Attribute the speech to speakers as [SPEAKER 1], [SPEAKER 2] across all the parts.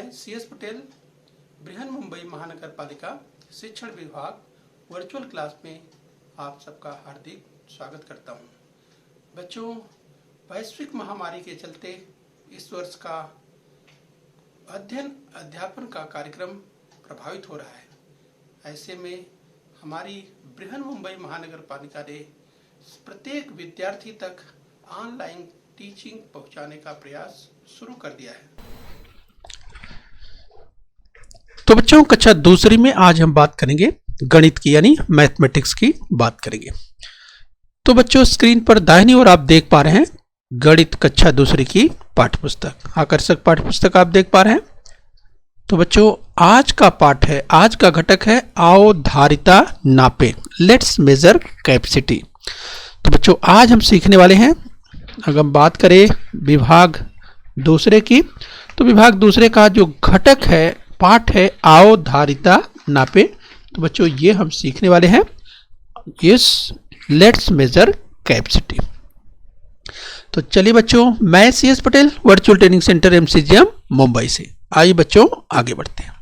[SPEAKER 1] मैं CS पटेल बृहन मुंबई महानगर पालिका शिक्षण विभाग वर्चुअल क्लास में आप सबका हार्दिक स्वागत करता हूं। बच्चों, वैश्विक महामारी के चलते इस वर्ष का अध्ययन अध्यापन का कार्यक्रम प्रभावित हो रहा है। ऐसे में हमारी बृहन मुंबई महानगर पालिका ने प्रत्येक विद्यार्थी तक ऑनलाइन टीचिंग पहुंचाने का प्रयास शुरू कर दिया है।
[SPEAKER 2] तो बच्चों, कक्षा दूसरी में आज हम बात करेंगे गणित की, यानी मैथमेटिक्स की बात करेंगे। तो बच्चों, स्क्रीन पर दाहिनी ओर आप देख पा रहे हैं गणित कक्षा दूसरी की पाठ्यपुस्तक, आकर्षक पाठ्यपुस्तक आप देख पा रहे हैं। तो बच्चों, आज का पाठ है, आज का घटक है अवधारिता नापे, लेट्स मेजर कैपेसिटी। तो बच्चों, आज हम सीखने वाले हैं, अगर हम बात करें विभाग दूसरे की, तो विभाग दूसरे का जो घटक है, पाठ है अवधारिता नापे। तो बच्चों, ये हम सीखने वाले हैं यस लेट्स मेजर कैपेसिटी। तो चलिए बच्चों, मैं CS Patel virtual training centre MCGM Mumbai से, आइए बच्चों आगे बढ़ते हैं।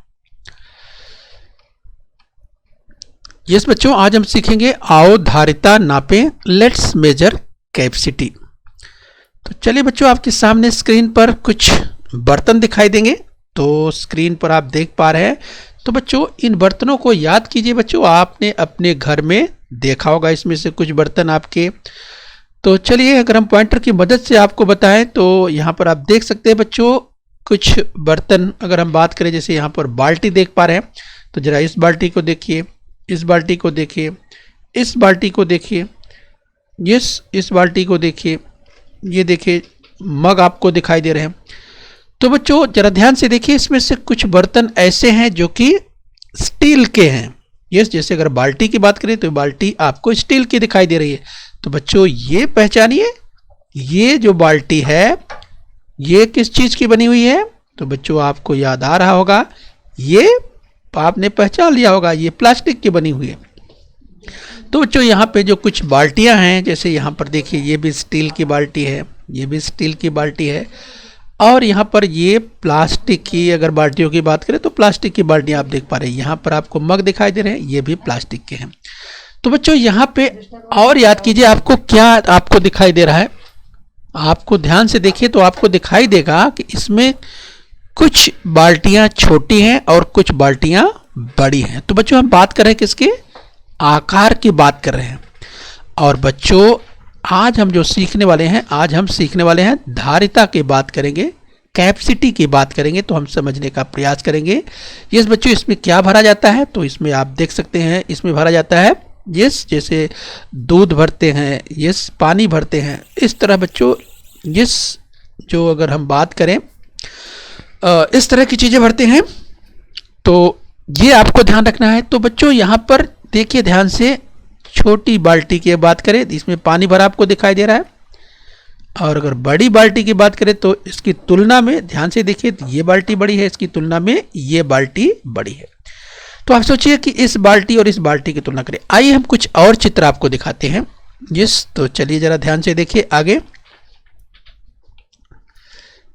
[SPEAKER 2] यस बच्चों, आज हम सीखेंगे अवधारिता नापे, लेट्स मेजर कैपेसिटी। तो चलिए बच्चों, आपके सामने स्क्रीन पर कुछ बर्तन दिखाई देंगे, तो स्क्रीन पर आप देख पा रहे हैं। तो बच्चों, इन बर्तनों को याद कीजिए बच्चों, आपने अपने घर में देखा होगा इसमें से कुछ बर्तन आपके। तो चलिए, अगर हम पॉइंटर की मदद से आपको बताएं तो यहाँ पर आप देख सकते हैं बच्चों कुछ बर्तन। अगर हम बात करें, जैसे यहाँ पर बाल्टी देख पा रहे हैं, तो जरा इस बाल्टी को देखिए, इस बाल्टी को देखिए, इस बाल्टी को देखिए, इस बाल्टी को देखिए, ये देखिए मग आपको दिखाई दे रहे हैं। तो बच्चों जरा ध्यान से देखिए, इसमें से कुछ बर्तन ऐसे हैं जो कि स्टील के हैं। यस, जैसे अगर बाल्टी की बात करें तो बाल्टी आपको स्टील की दिखाई दे रही है। तो बच्चों ये पहचानिए, ये जो बाल्टी है ये किस चीज की बनी हुई है। तो बच्चों आपको याद आ रहा होगा, ये आपने पहचान लिया होगा, ये प्लास्टिक की बनी हुई है। तो बच्चों यहाँ पे जो कुछ बाल्टियां हैं, जैसे यहाँ पर देखिए ये भी स्टील की बाल्टी है, ये भी स्टील की बाल्टी है, और यहाँ पर ये प्लास्टिक की, अगर बाल्टियों की बात करें तो प्लास्टिक की बाल्टियाँ आप देख पा रहे हैं। यहाँ पर आपको मग दिखाई दे रहे हैं, ये भी प्लास्टिक के हैं। तो बच्चों यहाँ पे और याद कीजिए, आपको क्या आपको दिखाई दे रहा है, आपको ध्यान से देखिए तो आपको दिखाई देगा कि इसमें कुछ बाल्टियाँ छोटी हैं और कुछ बाल्टियाँ बड़ी हैं। तो बच्चों हम बात कर रहे हैं किसके, आकार की बात कर रहे हैं। और बच्चों आज हम जो सीखने वाले हैं, आज हम सीखने वाले हैं धारिता की बात करेंगे, कैपेसिटी की बात करेंगे। तो हम समझने का प्रयास करेंगे। यस बच्चों, इसमें क्या भरा जाता है, तो इसमें आप देख सकते हैं, इसमें भरा जाता है यस जैसे दूध भरते हैं, यस पानी भरते हैं, इस तरह बच्चों यस जो अगर हम बात करें इस तरह की चीज़ें भरते हैं। तो ये आपको ध्यान रखना है। तो बच्चों यहाँ पर देखिए ध्यान से, छोटी बाल्टी की बात करें इसमें पानी भरा आपको दिखाई दे रहा है, और अगर बड़ी बाल्टी की बात करें तो इसकी तुलना में ध्यान से देखिए, ये बाल्टी बड़ी है, इसकी तुलना में ये बाल्टी बड़ी है। तो आप सोचिए कि इस बाल्टी और इस बाल्टी की तुलना करें। आइए हम कुछ और चित्र आपको दिखाते हैं। यस, तो चलिए जरा ध्यान से देखिए आगे।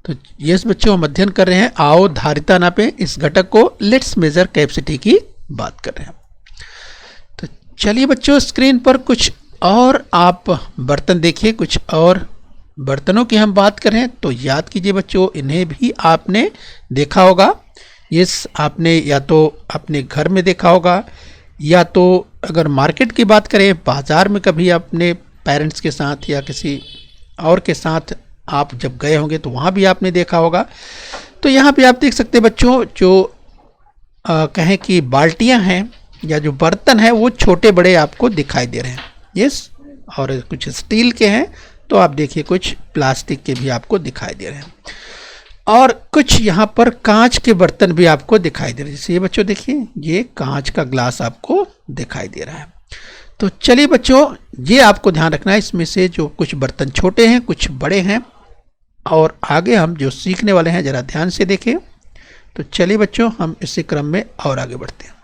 [SPEAKER 2] तो यस बच्चों, हम अध्ययन कर रहे हैं अवधारिता नापे, इस घटक को लेट्स मेजर कैपेसिटी की बात कर रहे हैं। तो चलिए बच्चों, स्क्रीन पर कुछ और आप बर्तन देखिए, कुछ और बर्तनों की हम बात करें तो याद कीजिए बच्चों, इन्हें भी आपने देखा होगा। यस, आपने या तो अपने घर में देखा होगा, या तो अगर मार्केट की बात करें, बाजार में कभी अपने पेरेंट्स के साथ या किसी और के साथ आप जब गए होंगे तो वहाँ भी आपने देखा होगा। तो यहाँ पे आप देख सकते हैं बच्चों, जो कहें कि बाल्टियाँ हैं या जो बर्तन हैं वो छोटे बड़े आपको दिखाई दे रहे हैं। यस, और कुछ स्टील के हैं, तो आप देखिए कुछ प्लास्टिक के भी आपको दिखाई दे रहे हैं, और कुछ यहाँ पर कांच के बर्तन भी आपको दिखाई दे रहे हैं। जैसे ये बच्चों देखिए, ये कांच का ग्लास आपको दिखाई दे रहा है। तो चलिए बच्चों, ये आपको ध्यान रखना है, इसमें से जो कुछ बर्तन छोटे हैं, कुछ बड़े हैं, और आगे हम जो सीखने वाले हैं जरा ध्यान से देखें। तो चलिए बच्चों, हम इसी क्रम में और आगे बढ़ते हैं।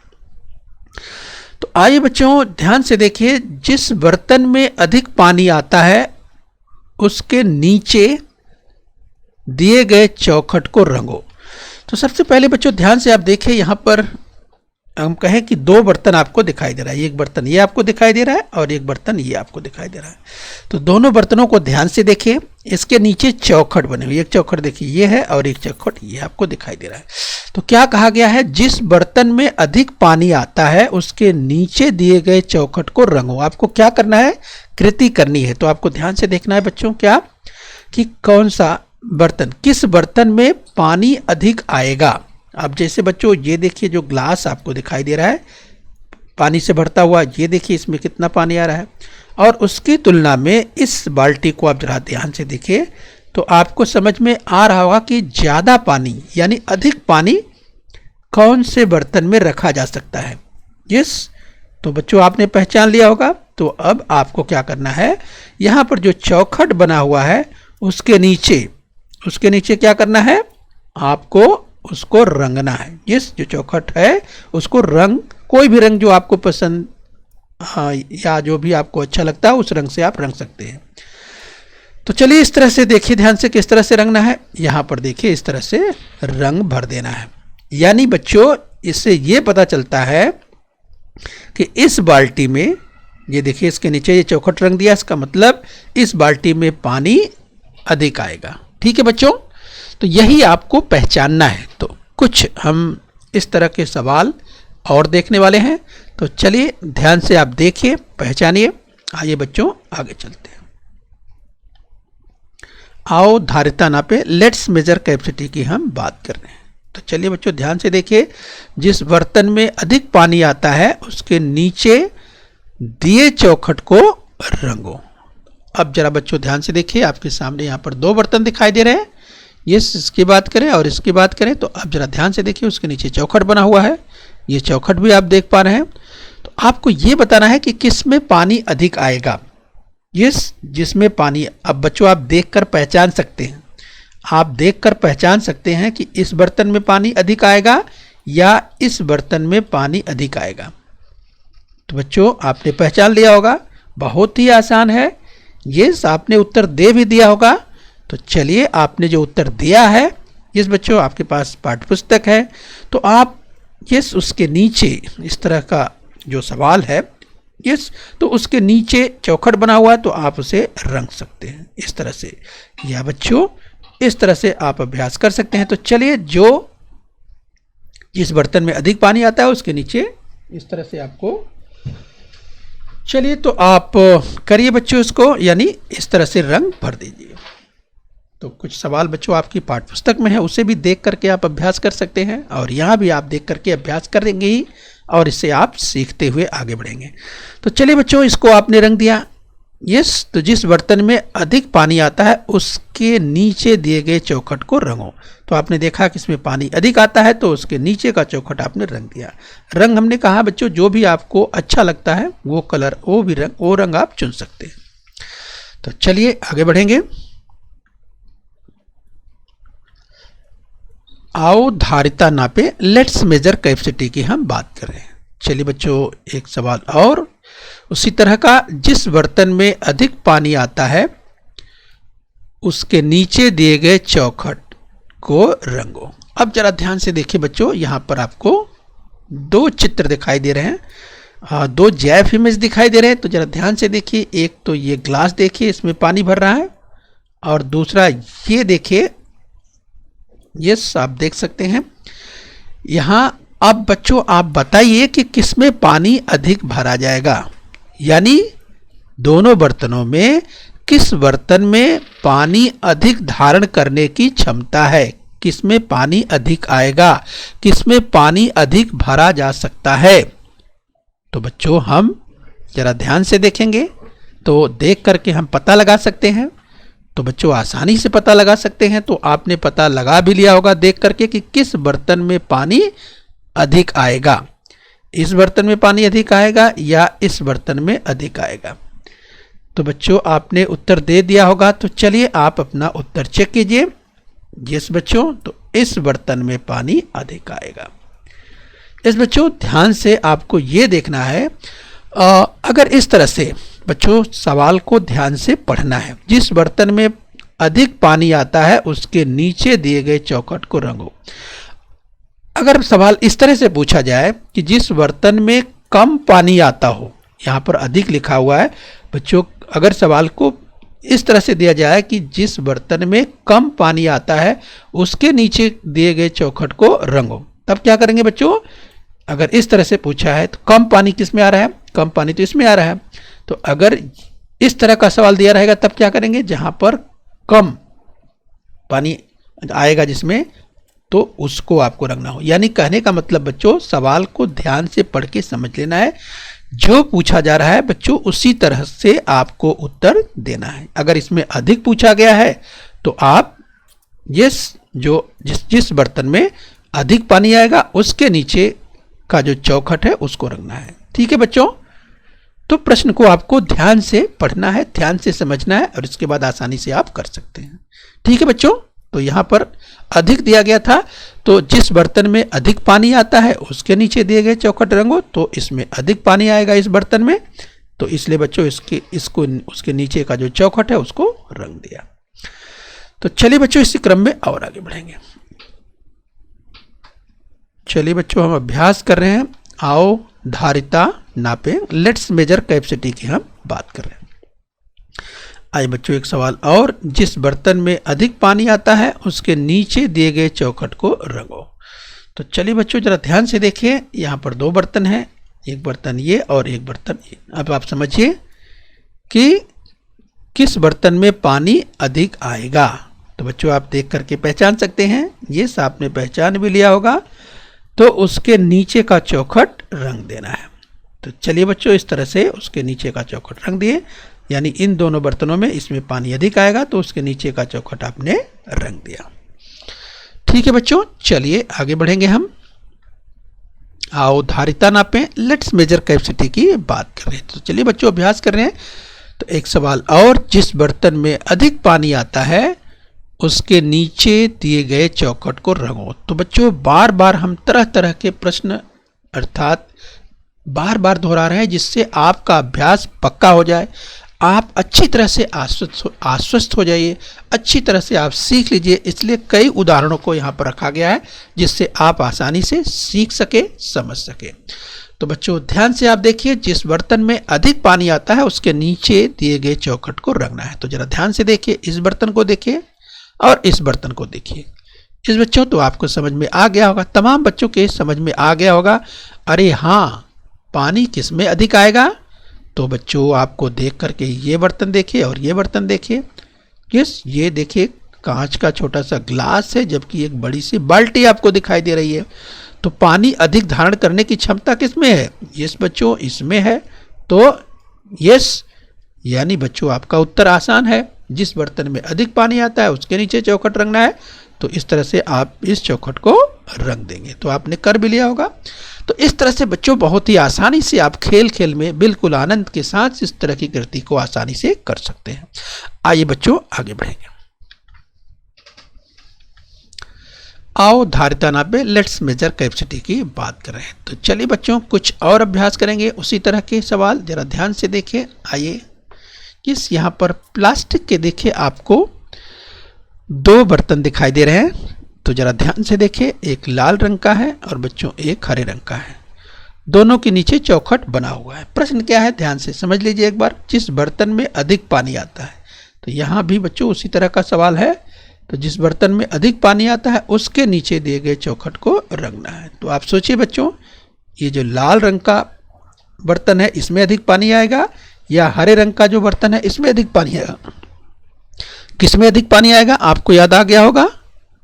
[SPEAKER 2] तो आइए बच्चों ध्यान से देखिए, जिस बर्तन में अधिक पानी आता है उसके नीचे दिए गए चौखट को रंगो। तो सबसे पहले बच्चों ध्यान से आप देखिए, यहाँ पर हम कहें कि दो बर्तन आपको दिखाई दे रहा है, एक बर्तन ये आपको दिखाई दे रहा है और एक बर्तन ये आपको दिखाई दे रहा है। तो दोनों बर्तनों को ध्यान से देखिए, इसके नीचे चौखट बने हुए, एक चौखट देखिए ये है और एक चौखट ये आपको दिखाई दे रहा है। तो क्या कहा गया है, जिस बर्तन में अधिक पानी आता है उसके नीचे दिए गए चौखट को रंगो। आपको क्या करना है, कृति करनी है। तो आपको ध्यान से देखना है बच्चों, क्या कि कौन सा बर्तन, किस बर्तन में पानी अधिक आएगा। अब जैसे बच्चों ये देखिए, जो ग्लास आपको दिखाई दे रहा है पानी से भरता हुआ, ये देखिए इसमें कितना पानी आ रहा है, और उसकी तुलना में इस बाल्टी को आप जरा ध्यान से देखिए तो आपको समझ में आ रहा होगा कि ज़्यादा पानी यानी अधिक पानी कौन से बर्तन में रखा जा सकता है। यस, तो बच्चों आपने पहचान लिया होगा। तो अब आपको क्या करना है, यहाँ पर जो चौखट बना हुआ है उसके नीचे क्या करना है, आपको उसको रंगना है। यस, जो चौखट है उसको रंग, कोई भी रंग जो आपको पसंद या जो भी आपको अच्छा लगता है उस रंग से आप रंग सकते हैं। तो चलिए इस तरह से देखिए ध्यान से किस तरह से रंगना है। यहाँ पर देखिए इस तरह से रंग भर देना है। यानी बच्चों इससे ये पता चलता है कि इस बाल्टी में, ये देखिए इसके नीचे ये चौखट रंग दिया, इसका मतलब इस बाल्टी में पानी अधिक आएगा। ठीक है बच्चों, तो यही आपको पहचानना है। तो कुछ हम इस तरह के सवाल और देखने वाले हैं। तो चलिए ध्यान से आप देखिए, पहचानिए। आइए बच्चों आगे चलते हैं। आओ धारिता नापे, लेट्स मेजर कैपेसिटी की हम बात कर रहे हैं। तो चलिए बच्चों ध्यान से देखिए, जिस बर्तन में अधिक पानी आता है उसके नीचे दिए चौखट को रंगो। अब जरा बच्चों ध्यान से देखिए, आपके सामने यहाँ पर दो बर्तन दिखाई दे रहे हैं। यस, इसकी बात करें और इसकी बात करें तो अब जरा ध्यान से देखिए, उसके नीचे चौखट बना हुआ है, ये चौखट भी आप देख पा रहे हैं। तो आपको ये बताना है कि किस में पानी अधिक आएगा। यस, जिसमें पानी, अब बच्चों आप देखकर पहचान सकते हैं, आप देखकर पहचान सकते हैं कि इस बर्तन में पानी अधिक आएगा या इस बर्तन में पानी अधिक आएगा। तो बच्चों आपने पहचान लिया होगा, बहुत ही आसान है। यस, आपने उत्तर दे भी दिया होगा। तो चलिए आपने जो उत्तर दिया है, यस बच्चों आपके पास पाठ्यपुस्तक है, तो आप यस उसके नीचे इस तरह का जो सवाल है, यस तो उसके नीचे चौखट बना हुआ है तो आप उसे रंग सकते हैं इस तरह से, या बच्चों इस तरह से आप अभ्यास कर सकते हैं। तो चलिए, जो जिस बर्तन में अधिक पानी आता है उसके नीचे इस तरह से आपको, चलिए तो आप करिए बच्चों इसको, यानी इस तरह से रंग भर दीजिए। तो कुछ सवाल बच्चों आपकी पाठ्यपुस्तक में है, उसे भी देख करके आप अभ्यास कर सकते हैं, और यहाँ भी आप देख करके अभ्यास करेंगे ही, और इससे आप सीखते हुए आगे बढ़ेंगे। तो चलिए बच्चों, इसको आपने रंग दिया। यस, तो जिस बर्तन में अधिक पानी आता है उसके नीचे दिए गए चौखट को रंगो। तो आपने देखा कि इसमें पानी अधिक आता है तो उसके नीचे का चौखट आपने रंग दिया। रंग हमने कहा बच्चों, जो भी आपको अच्छा लगता है वो कलर, वो रंग आप चुन सकते हैं। तो चलिए आगे बढ़ेंगे। आओ धारिता नापे, लेट्स मेजर कैपेसिटी की हम बात कर रहे हैं। चलिए बच्चों एक सवाल और उसी तरह का, जिस बर्तन में अधिक पानी आता है उसके नीचे दिए गए चौखट को रंगो। अब जरा ध्यान से देखिए बच्चों, यहाँ पर आपको दो चित्र दिखाई दे रहे हैं, दो जैव इमेज दिखाई दे रहे हैं। तो जरा ध्यान से देखिए, एक तो ये ग्लास देखिए इसमें पानी भर रहा है, और दूसरा ये देखिए, यस आप देख सकते हैं यहाँ। अब बच्चों आप बताइए कि किसमें पानी अधिक भरा जाएगा, यानी दोनों बर्तनों में किस बर्तन में पानी अधिक धारण करने की क्षमता है, किसमें पानी अधिक आएगा, किसमें पानी अधिक भरा जा सकता है। तो बच्चों हम जरा ध्यान से देखेंगे तो देख करके हम पता लगा सकते हैं। तो बच्चों आसानी से पता लगा सकते हैं। तो आपने पता लगा भी लिया होगा देख करके कि किस बर्तन में पानी अधिक आएगा, इस बर्तन में पानी अधिक आएगा या इस बर्तन में अधिक आएगा। तो बच्चों आपने उत्तर दे दिया होगा। तो चलिए आप अपना उत्तर चेक कीजिए। यस बच्चों, तो इस बर्तन में पानी अधिक आएगा। इस बच्चों ध्यान से आपको ये देखना है, अगर इस तरह से बच्चों सवाल को ध्यान से पढ़ना है, जिस बर्तन में अधिक पानी आता है उसके नीचे दिए गए चौखट को रंगो। अगर सवाल इस तरह से पूछा जाए कि जिस बर्तन में कम पानी आता हो, यहाँ पर अधिक लिखा हुआ है बच्चों, अगर सवाल को इस तरह से दिया जाए कि जिस बर्तन में कम पानी आता है उसके नीचे दिए गए चौखट को रंगो, तब क्या करेंगे बच्चों? अगर इस तरह से पूछा है तो कम पानी किस में आ रहा है? कम पानी तो इसमें आ रहा है। तो अगर इस तरह का सवाल दिया रहेगा तब क्या करेंगे? जहां पर कम पानी आएगा जिसमें, तो उसको आपको रंगना हो। यानी कहने का मतलब बच्चों, सवाल को ध्यान से पढ़ के समझ लेना है, जो पूछा जा रहा है बच्चों उसी तरह से आपको उत्तर देना है। अगर इसमें अधिक पूछा गया है तो आप जिस बर्तन में अधिक पानी आएगा उसके नीचे का जो चौखट है उसको रंगना है। ठीक है बच्चों, तो प्रश्न को आपको ध्यान से पढ़ना है, ध्यान से समझना है और इसके बाद आसानी से आप कर सकते हैं। ठीक है बच्चों, तो यहाँ पर अधिक दिया गया था, तो जिस बर्तन में अधिक पानी आता है उसके नीचे दिए गए चौखट रंगो, तो इसमें अधिक पानी आएगा इस बर्तन में, तो इसलिए बच्चों इसको उसके नीचे का जो चौखट है उसको रंग दिया। तो चलिए बच्चों इसी क्रम में और आगे बढ़ेंगे। चलिए बच्चों हम अभ्यास कर रहे हैं, आओ धारिता नापे, लेट्स मेजर कैपेसिटी की हम बात कर रहे हैं। आइए बच्चों एक सवाल और, जिस बर्तन में अधिक पानी आता है उसके नीचे दिए गए चौखट को रंगो। तो चलिए बच्चों जरा ध्यान से देखिए, यहाँ पर दो बर्तन हैं, एक बर्तन ये और एक बर्तन ये। अब आप समझिए कि किस बर्तन में पानी अधिक आएगा। तो बच्चों आप देख करके पहचान सकते हैं, ये आपने पहचान भी लिया होगा, तो उसके नीचे का चौखट रंग देना है। तो चलिए बच्चों इस तरह से उसके नीचे का चौखट रंग दिए, यानी इन दोनों बर्तनों में इसमें पानी अधिक आएगा तो उसके नीचे का चौखट आपने रंग दिया। ठीक है बच्चों, चलिए आगे बढ़ेंगे हम। आओ धारिता नापें, लेट्स मेजर कैपेसिटी की बात कर रहे हैं। तो चलिए बच्चों अभ्यास कर रहे हैं। तो एक सवाल और, जिस बर्तन में अधिक पानी आता है उसके नीचे दिए गए चौखट को रंगो। तो बच्चों बार बार हम तरह तरह के प्रश्न अर्थात बार बार दोहरा रहे हैं, जिससे आपका अभ्यास पक्का हो जाए, आप अच्छी तरह से आश्वस्त हो जाइए, अच्छी तरह से आप सीख लीजिए। इसलिए कई उदाहरणों को यहाँ पर रखा गया है जिससे आप आसानी से सीख सके, समझ सके। तो बच्चों ध्यान से आप देखिए, जिस बर्तन में अधिक पानी आता है उसके नीचे दिए गए चौखट को रंगना है। तो जरा ध्यान से देखिए, इस बर्तन को देखिए और इस बर्तन को देखिए। इस बच्चों तो आपको समझ में आ गया होगा, तमाम बच्चों के समझ में आ गया होगा, अरे हाँ पानी किस में अधिक आएगा। तो बच्चों आपको देख करके ये बर्तन देखिए और ये बर्तन देखिए, ये देखिए कांच का छोटा सा ग्लास है, जबकि एक बड़ी सी बाल्टी आपको दिखाई दे रही है। तो पानी अधिक धारण करने की क्षमता किसमें है? यस बच्चों इसमें है। तो यस, यानी बच्चों आपका उत्तर आसान है, जिस बर्तन में अधिक पानी आता है उसके नीचे चौखट रंगना है। तो इस तरह से आप इस चौखट को रंग देंगे, तो आपने कर भी लिया होगा। तो इस तरह से बच्चों बहुत ही आसानी से आप खेल खेल में बिल्कुल आनंद के साथ इस तरह की कृति को आसानी से कर सकते हैं। आइए बच्चों आगे बढ़ेंगे। आओ धारिता नापे, लेट्स मेजर कैपेसिटी की बात कर रहे हैं। तो चलिए बच्चों कुछ और अभ्यास करेंगे उसी तरह के सवाल, जरा ध्यान से देखिए। आइए इस यहाँ पर प्लास्टिक के देखिए आपको दो बर्तन दिखाई दे रहे हैं, तो जरा ध्यान से देखिए, एक लाल रंग का है और बच्चों एक हरे रंग का है। दोनों के नीचे चौखट बना हुआ है। प्रश्न क्या है ध्यान से समझ लीजिए एक बार, जिस बर्तन में अधिक पानी आता है। तो यहाँ भी बच्चों उसी तरह का सवाल है, तो जिस बर्तन में अधिक पानी आता है उसके नीचे दिए गए चौखट को रंगना है। तो आप सोचिए बच्चों, ये जो लाल रंग का बर्तन है इसमें अधिक पानी आएगा, या हरे रंग का जो बर्तन है इसमें अधिक पानी आएगा? किसमें अधिक पानी आएगा? आपको याद आ गया होगा।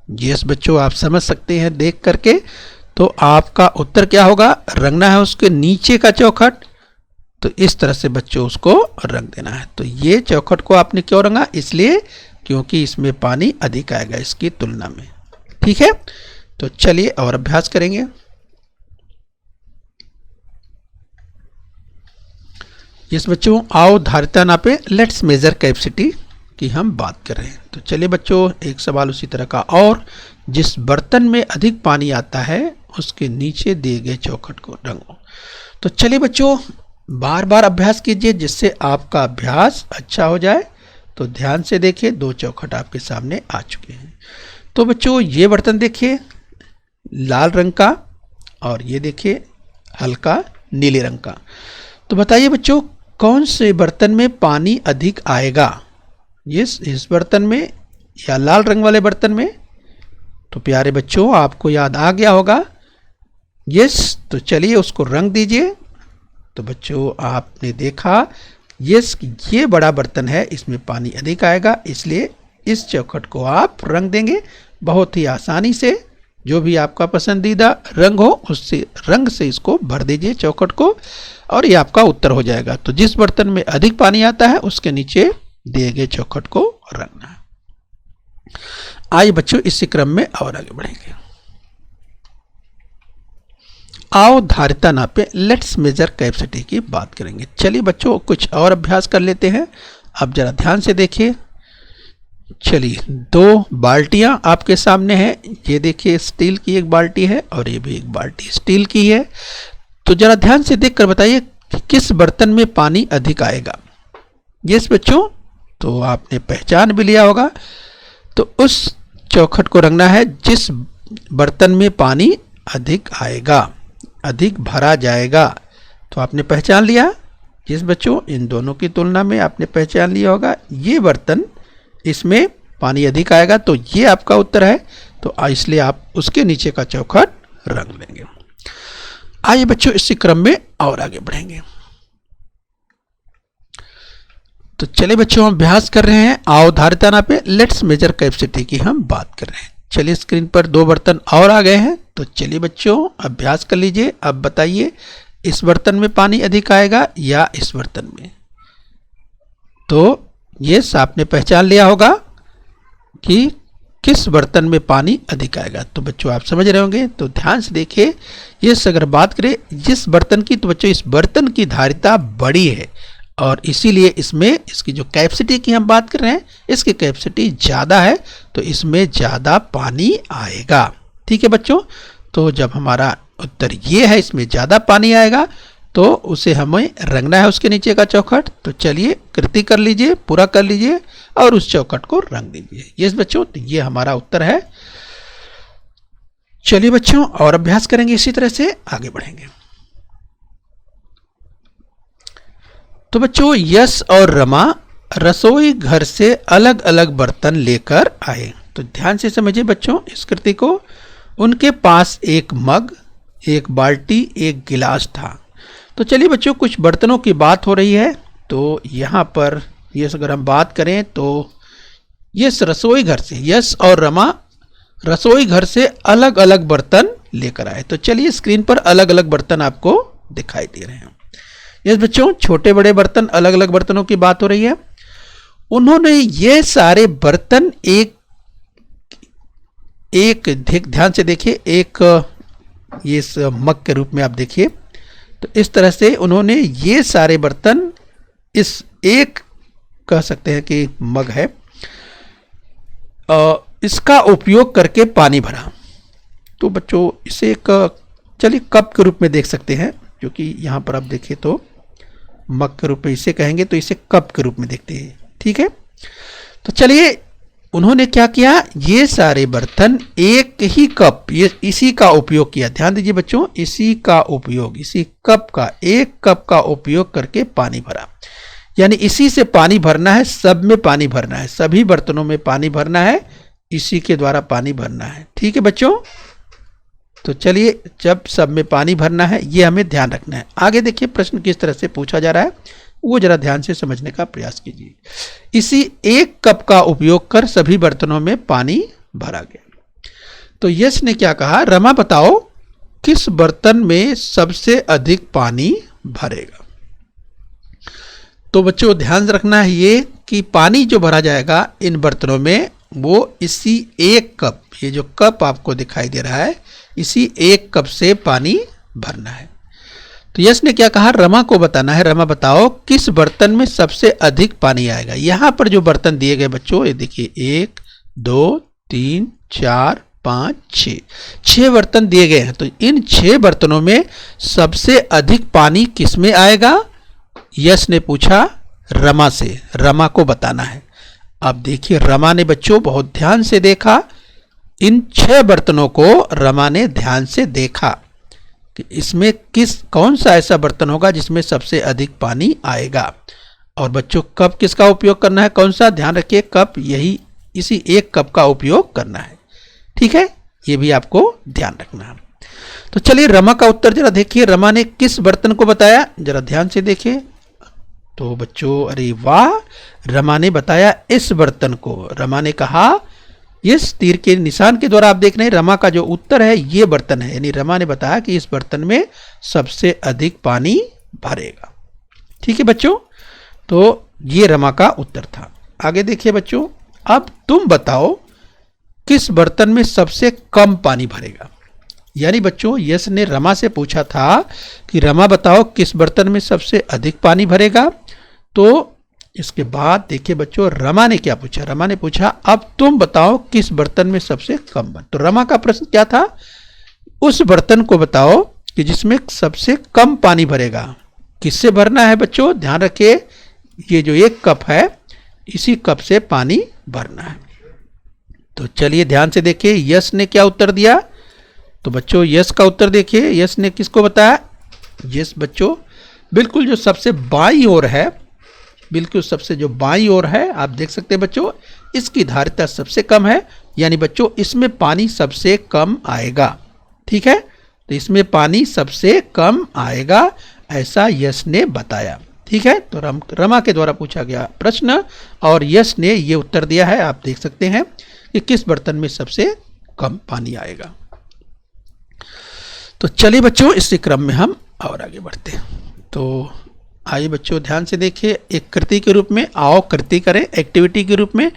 [SPEAKER 2] यस बच्चों आप समझ सकते हैं देख करके। तो आपका उत्तर क्या होगा? रंगना है उसके नीचे का चौखट। तो इस तरह से बच्चों उसको रंग देना है। तो ये चौखट को आपने क्यों रंगा? इसलिए क्योंकि इसमें पानी अधिक आएगा इसकी तुलना में। ठीक है, तो चलिए और अभ्यास करेंगे। यस बच्चों आओ धारिता नापे, लेट्स मेजर कैपेसिटी की हम बात कर रहे हैं। तो चलिए बच्चों एक सवाल उसी तरह का और, जिस बर्तन में अधिक पानी आता है उसके नीचे दिए गए चौखट को रंगो। तो चलिए बच्चों बार बार अभ्यास कीजिए जिससे आपका अभ्यास अच्छा हो जाए। तो ध्यान से देखिए, दो चौखट आपके सामने आ चुके हैं। तो बच्चों ये बर्तन देखिए, लाल रंग का और ये देखिए हल्का नीले रंग का। तो बताइए बच्चों कौन से बर्तन में पानी अधिक आएगा, इस बर्तन में या लाल रंग वाले बर्तन में। तो प्यारे बच्चों आपको याद आ गया होगा, यस। तो चलिए उसको रंग दीजिए। तो बच्चों आपने देखा यस ये बड़ा बर्तन है, इसमें पानी अधिक आएगा, इसलिए इस चौखट को आप रंग देंगे बहुत ही आसानी से। जो भी आपका पसंदीदा रंग हो उससे रंग से इसको भर दीजिए चौखट को और ये आपका उत्तर हो जाएगा। तो जिस बर्तन में अधिक पानी आता है उसके नीचे दिए गए चौखट को रंगना है। आइए बच्चों इसी क्रम में और आगे बढ़ेंगे। आओ धारिता नापे, लेट्स मेजर कैपेसिटी की बात करेंगे। चलिए बच्चों कुछ और अभ्यास कर लेते हैं। अब जरा ध्यान से देखिए। चलिए 2 बाल्टियां आपके सामने हैं। ये देखिए स्टील की एक बाल्टी है और ये भी एक बाल्टी स्टील की है। तो जरा ध्यान से देखकर बताइए कि किस बर्तन में पानी अधिक आएगा। यस बच्चों, तो आपने पहचान भी लिया होगा। तो उस चौखट को रंगना है जिस बर्तन में पानी अधिक आएगा, अधिक भरा जाएगा। तो आपने पहचान लिया। जिस बच्चों इन दोनों की तुलना में आपने पहचान लिया होगा ये बर्तन, इसमें पानी अधिक आएगा, तो ये आपका उत्तर है। तो इसलिए आप उसके नीचे का चौखट रंग लेंगे। आइए बच्चों इसी क्रम में और आगे बढ़ेंगे। तो चलिए बच्चों हम अभ्यास कर रहे हैं। आओ धारिता नापे, लेट्स मेजर कैपेसिटी की हम बात कर रहे हैं। चलिए स्क्रीन पर 2 बर्तन और आ गए हैं। तो चलिए बच्चों अभ्यास कर लीजिए। अब बताइए इस बर्तन में पानी अधिक आएगा या इस बर्तन में। तो ये आपने पहचान लिया होगा कि किस बर्तन में पानी अधिक आएगा। तो बच्चों आप समझ रहे होंगे। तो ध्यान से देखिए, ये अगर बात करें जिस बर्तन की, तो बच्चों इस बर्तन की धारिता बड़ी है और इसीलिए इसमें इसकी जो कैपेसिटी की हम बात कर रहे हैं, इसकी कैपेसिटी ज़्यादा है, तो इसमें ज़्यादा पानी आएगा। ठीक है बच्चों। तो जब हमारा उत्तर ये है इसमें ज़्यादा पानी आएगा, तो उसे हमें रंगना है उसके नीचे का चौखट। तो चलिए कृति कर लीजिए, पूरा कर लीजिए और उस चौखट को रंग दीजिए। यस बच्चों, तो ये हमारा उत्तर है। चलिए बच्चों और अभ्यास करेंगे, इसी तरह से आगे बढ़ेंगे। तो बच्चों यश और रमा रसोई घर से अलग अलग बर्तन लेकर आए। तो ध्यान से समझिए बच्चों इस कृति को। उनके पास एक मग, एक बाल्टी, एक गिलास था। तो चलिए बच्चों कुछ बर्तनों की बात हो रही है। तो यहाँ पर यस अगर हम बात करें तो यस रसोई घर से, यश और रमा रसोई घर से अलग अलग बर्तन लेकर आए। तो चलिए स्क्रीन पर अलग अलग बर्तन आपको दिखाई दे रहे हैं। यस बच्चों छोटे बड़े बर्तन, अलग अलग बर्तनों की बात हो रही है। उन्होंने ये सारे बर्तन एक ध्यान से देखिए, एक ये मग के रूप में आप देखिए। तो इस तरह से उन्होंने ये सारे बर्तन इस एक कह सकते हैं कि मग है, इसका उपयोग करके पानी भरा। तो बच्चों इसे एक चलिए कप के रूप में देख सकते हैं, क्योंकि यहाँ पर आप देखिए तो मग के रूप में इसे कहेंगे, तो इसे कप के रूप में देखते हैं। ठीक है। तो चलिए उन्होंने क्या किया, ये सारे बर्तन एक ही कप, ये इसी का उपयोग किया। ध्यान दीजिए बच्चों, इसी का उपयोग, इसी कप का, एक कप का उपयोग करके पानी भरा। यानी इसी से पानी भरना है, सब में पानी भरना है, सभी बर्तनों में पानी भरना है, इसी के द्वारा पानी भरना है। ठीक है बच्चों। तो चलिए जब सब में पानी भरना है ये हमें ध्यान रखना है। आगे देखिए प्रश्न किस तरह से पूछा जा रहा है, वो जरा ध्यान से समझने का प्रयास कीजिए। इसी एक कप का उपयोग कर सभी बर्तनों में पानी भरा गया। तो यश ने क्या कहा, रमा बताओ किस बर्तन में सबसे अधिक पानी भरेगा। तो बच्चों ध्यान रखना है ये कि पानी जो भरा जाएगा इन बर्तनों में, वो इसी एक कप, ये जो कप आपको दिखाई दे रहा है, इसी एक कप से पानी भरना है। तो यश ने क्या कहा, रमा को बताना है, रमा बताओ किस बर्तन में सबसे अधिक पानी आएगा। यहां पर जो बर्तन दिए गए बच्चों, ये देखिए 1 2 3 4 5 6 बर्तन दिए गए हैं। तो इन 6 बर्तनों में सबसे अधिक पानी किस में आएगा, यश ने पूछा रमा से, रमा को बताना है। अब देखिए रमा ने बच्चों बहुत ध्यान से देखा, इन 6 बर्तनों को रमा ने ध्यान से देखा कि इसमें कौन सा ऐसा बर्तन होगा जिसमें सबसे अधिक पानी आएगा। और बच्चों कप किसका उपयोग करना है, कौन सा, ध्यान रखिए कप इसी एक कप का उपयोग करना है। ठीक है, ये भी आपको ध्यान रखना है। तो चलिए रमा का उत्तर जरा देखिए, रमा ने किस बर्तन को बताया, जरा ध्यान से देखिए। तो बच्चों अरे वाह, रमा ने बताया इस बर्तन को। रमा ने कहा, इस तीर के निशान के द्वारा आप देख रहे हैं रमा का जो उत्तर है ये बर्तन है, यानी रमा ने बताया कि इस बर्तन में सबसे अधिक पानी भरेगा। ठीक है बच्चों, तो ये रमा का उत्तर था। आगे देखिए बच्चों, अब तुम बताओ किस बर्तन में सबसे कम पानी भरेगा। यानी बच्चों यश ने रमा से पूछा था कि रमा बताओ किस बर्तन में सबसे अधिक पानी भरेगा। तो इसके बाद देखिए बच्चों रमा ने क्या पूछा, रमा ने पूछा अब तुम बताओ किस बर्तन में सबसे कम पानी। तो रमा का प्रश्न क्या था, उस बर्तन को बताओ कि जिसमें सबसे कम पानी भरेगा। किससे भरना है बच्चों, ध्यान रखिए ये जो एक कप है इसी कप से पानी भरना है। तो चलिए ध्यान से देखिए यश ने क्या उत्तर दिया। तो बच्चों यश का उत्तर देखिए, यश ने किसको बताया, यश बच्चों बिल्कुल जो सबसे बाईं ओर है, बिल्कुल सबसे जो बाईं ओर है आप देख सकते हैं बच्चों, इसकी धारिता सबसे कम है, यानी बच्चों इसमें पानी सबसे कम आएगा। ठीक है, तो इसमें पानी सबसे कम आएगा ऐसा यश ने बताया। ठीक है, तो रमा के द्वारा पूछा गया प्रश्न और यश ने ये उत्तर दिया है, आप देख सकते हैं कि किस बर्तन में सबसे कम पानी आएगा। तो चलिए बच्चों इसी क्रम में हम और आगे बढ़ते हैं। तो आइए बच्चों ध्यान से देखिए, एक कृति के रूप में आओ कृति करें, एक्टिविटी के रूप में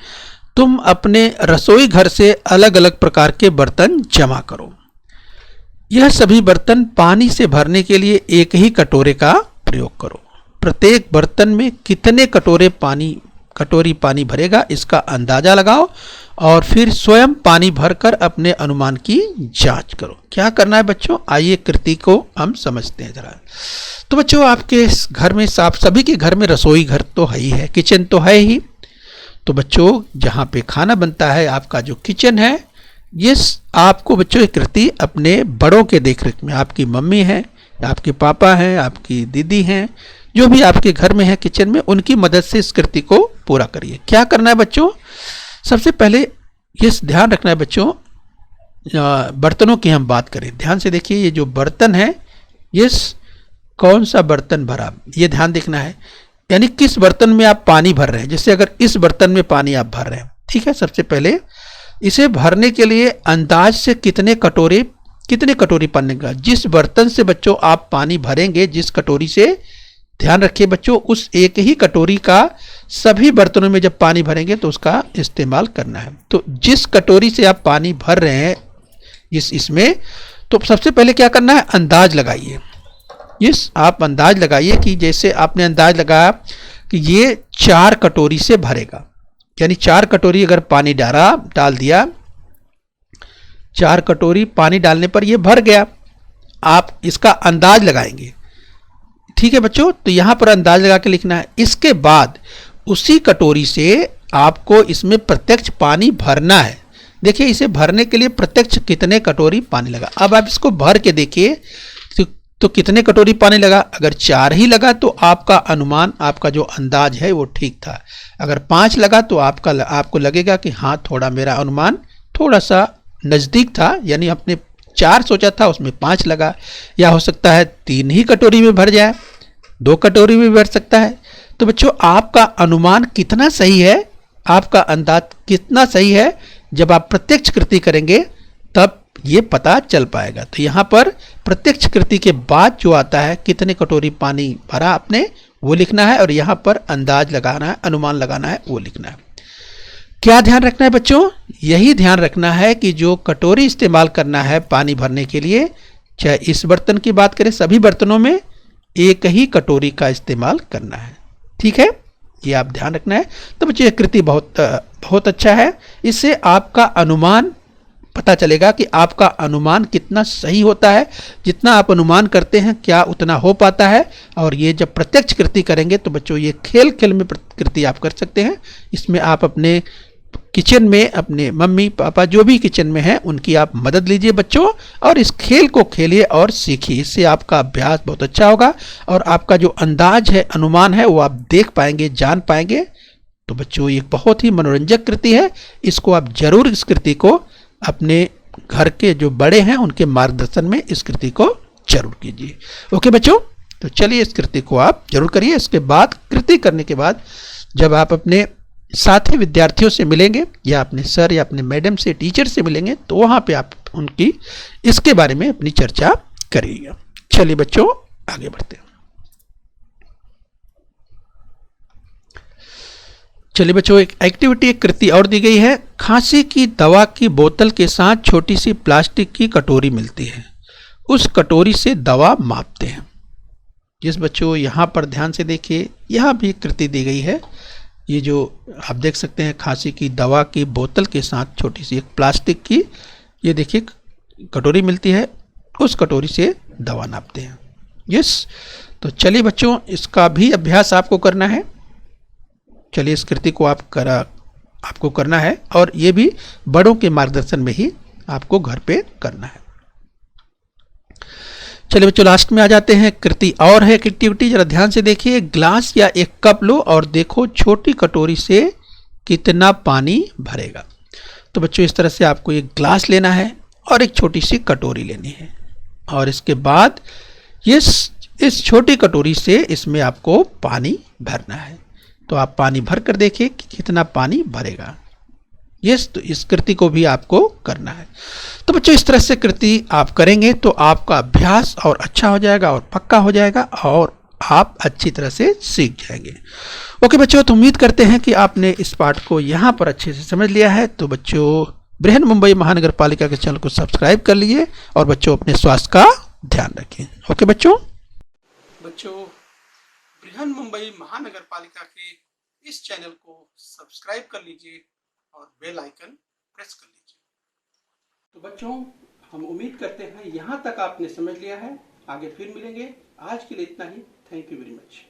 [SPEAKER 2] तुम अपने रसोई घर से अलग अलग प्रकार के बर्तन जमा करो। यह सभी बर्तन पानी से भरने के लिए एक ही कटोरे का प्रयोग करो। प्रत्येक बर्तन में कितने कटोरी पानी भरेगा इसका अंदाजा लगाओ और फिर स्वयं पानी भरकर अपने अनुमान की जांच करो। क्या करना है बच्चों, आइए कृति को हम समझते हैं जरा। तो बच्चों आपके घर में सभी के घर में रसोई घर तो है ही है, किचन तो है ही। तो बच्चों जहाँ पे खाना बनता है आपका जो किचन है, ये आपको बच्चों एक कृति अपने बड़ों के देखरेख में, आपकी मम्मी है, आपके पापा हैं, आपकी दीदी हैं, जो भी आपके घर में है किचन में, उनकी मदद से इस कृति को पूरा करिए। क्या करना है बच्चों, सबसे पहले ये ध्यान रखना है बच्चों, बर्तनों की हम बात करें, ध्यान से देखिए ये जो बर्तन है ये कौन सा बर्तन भरा, ये ध्यान देखना है, यानी किस बर्तन में आप पानी भर रहे हैं। जैसे अगर इस बर्तन में पानी आप भर रहे हैं, ठीक है, सबसे पहले इसे भरने के लिए अंदाज से कितने कटोरी पानी का, जिस बर्तन से बच्चों आप पानी भरेंगे, जिस कटोरी से, ध्यान रखिए बच्चों उस एक ही कटोरी का सभी बर्तनों में जब पानी भरेंगे तो उसका इस्तेमाल करना है। तो जिस कटोरी से आप पानी भर रहे हैं इसमें, तो सबसे पहले क्या करना है, अंदाज लगाइए। आप अंदाज लगाइए कि जैसे आपने अंदाज लगाया कि ये 4 कटोरी से भरेगा, यानी 4 कटोरी अगर पानी डाल दिया, 4 कटोरी पानी डालने पर ये भर गया, आप इसका अंदाज लगाएंगे। ठीक है बच्चों, तो यहां पर अंदाज लगा के लिखना है। इसके बाद उसी कटोरी से आपको इसमें प्रत्यक्ष पानी भरना है। देखिए इसे भरने के लिए प्रत्यक्ष कितने कटोरी पानी लगा। अब आप इसको भर के देखिए तो कितने कटोरी पानी लगा। अगर 4 ही लगा तो आपका अनुमान, आपका जो अंदाज है वो ठीक था। अगर 5 लगा तो आपको लगेगा कि हाँ थोड़ा मेरा अनुमान थोड़ा सा नज़दीक था, यानी अपने 4 सोचा था उसमें 5 लगा। या हो सकता है 3 ही कटोरी में भर जाए, 2 कटोरी में भर सकता है। तो बच्चों आपका अनुमान कितना सही है, आपका अंदाज कितना सही है, जब आप प्रत्यक्ष कृति करेंगे तब ये पता चल पाएगा। तो यहाँ पर प्रत्यक्ष कृति के बाद जो आता है कितने कटोरी पानी भरा आपने वो लिखना है, और यहाँ पर अंदाज लगाना है, अनुमान लगाना है, वो लिखना है। क्या ध्यान रखना है बच्चों, यही ध्यान रखना है कि जो कटोरी इस्तेमाल करना है पानी भरने के लिए, चाहे इस बर्तन की बात करें, सभी बर्तनों में एक ही कटोरी का इस्तेमाल करना है। ठीक है, ये आप ध्यान रखना है। तो बच्चों ये कृति बहुत अच्छा है, इससे आपका अनुमान पता चलेगा कि आपका अनुमान कितना सही होता है। जितना आप अनुमान करते हैं क्या उतना हो पाता है। और ये जब प्रत्यक्ष कृति करेंगे तो बच्चों ये खेल में कृति आप कर सकते हैं। इसमें आप अपने किचन में अपने मम्मी पापा जो भी किचन में हैं उनकी आप मदद लीजिए बच्चों, और इस खेल को खेलिए और सीखिए। इससे आपका अभ्यास बहुत अच्छा होगा और आपका जो अंदाज है, अनुमान है, वो आप देख पाएंगे, जान पाएंगे। तो बच्चों ये बहुत ही मनोरंजक कृति है, इसको आप जरूर इस कृति को अपने घर के जो बड़े हैं उनके मार्गदर्शन में इस कृति को जरूर कीजिए। ओके बच्चों, तो चलिए इस कृति को आप जरूर करिए। इसके बाद कृति करने के बाद जब आप अपने साथी विद्यार्थियों से मिलेंगे या अपने सर या अपने मैडम से, टीचर से मिलेंगे, तो वहाँ पे आप उनकी इसके बारे में अपनी चर्चा करिएगा। चलिए बच्चों आगे बढ़ते हैं। चलिए बच्चों, एक एक्टिविटी, एक कृति और दी गई है। खांसी की दवा की बोतल के साथ छोटी सी प्लास्टिक की कटोरी मिलती है, उस कटोरी से दवा मापते हैं। जिस बच्चों यहाँ पर ध्यान से देखिए, यहाँ भी कृति दी गई है। ये जो आप देख सकते हैं, खांसी की दवा की बोतल के साथ छोटी सी एक प्लास्टिक की, ये देखिए कटोरी मिलती है, उस कटोरी से दवा नापते हैं। यस, तो चलिए बच्चों इसका भी अभ्यास आपको करना है। चलिए इस कृति को आपको करना है और ये भी बड़ों के मार्गदर्शन में ही आपको घर पे करना है। चलिए बच्चों लास्ट में आ जाते हैं। कृति और है एक एक्टिविटी, जरा ध्यान से देखिए। ग्लास या एक कप लो और देखो छोटी कटोरी से कितना पानी भरेगा। तो बच्चों इस तरह से आपको एक ग्लास लेना है और एक छोटी सी कटोरी लेनी है, और इसके बाद इस छोटी कटोरी से इसमें आपको पानी भरना है। तो आप पानी भर कर देखिए कि कितना पानी भरेगा। यस, तो इस कृति को भी आपको करना है। तो बच्चों इस तरह से कृति आप करेंगे तो आपका अभ्यास और अच्छा हो जाएगा और पक्का हो जाएगा और आप अच्छी तरह से सीख जाएंगे। ओके बच्चों, तो उम्मीद करते हैं कि आपने इस पाठ को यहाँ पर अच्छे से समझ लिया है। तो बच्चों बृहन मुंबई महानगर पालिका के चैनल को सब्सक्राइब कर लीजिए और बच्चों अपने स्वास्थ्य का ध्यान रखें। ओके बच्चों
[SPEAKER 1] बृहन मुंबई महानगर पालिका के इस चैनल को सब्सक्राइब कर लीजिए और बेल आइकन प्रेस कर लीजिए। तो बच्चों हम उम्मीद करते हैं यहाँ तक आपने समझ लिया है। आगे फिर मिलेंगे। आज के लिए इतना ही। Thank you very much.